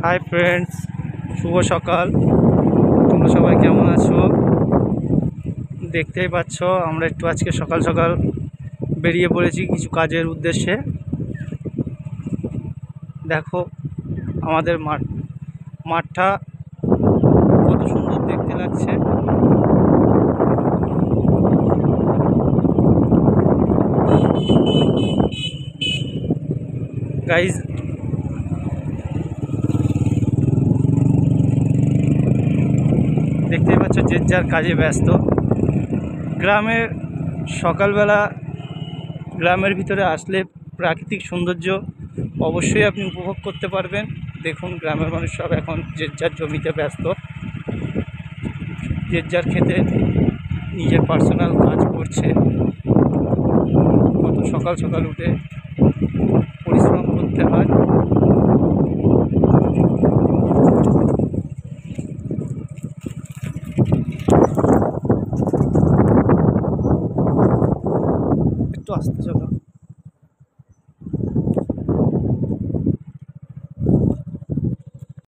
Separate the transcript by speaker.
Speaker 1: Hi friends, শুভ সকাল। তোমরা সবাই কেমন আছো? দেখতেই পাচ্ছ আমরা একটু আজকে সকাল সকাল বেরিয়ে পড়েছি কিছু কাজের উদ্দেশ্যে। দেখো আমাদের মাঠটা কত সুন্দর দেখতে লাগছে। গাইজ দেখতেই পাচ্ছ যে যার কাজে ব্যস্ত। গ্রামের সকালবেলা গ্রামের ভিতরে আসলে প্রাকৃতিক সৌন্দর্য অবশ্যই আপনি উপভোগ করতে পারবেন। দেখুন গ্রামের মানুষ সব এখন যে যার জমিতে ব্যস্ত, যে যার ক্ষেতে নিজের পার্সোনাল কাজ করছে। কত সকাল সকাল উঠে পরিশ্রম করতে হয়। একটু আস্তে চলো।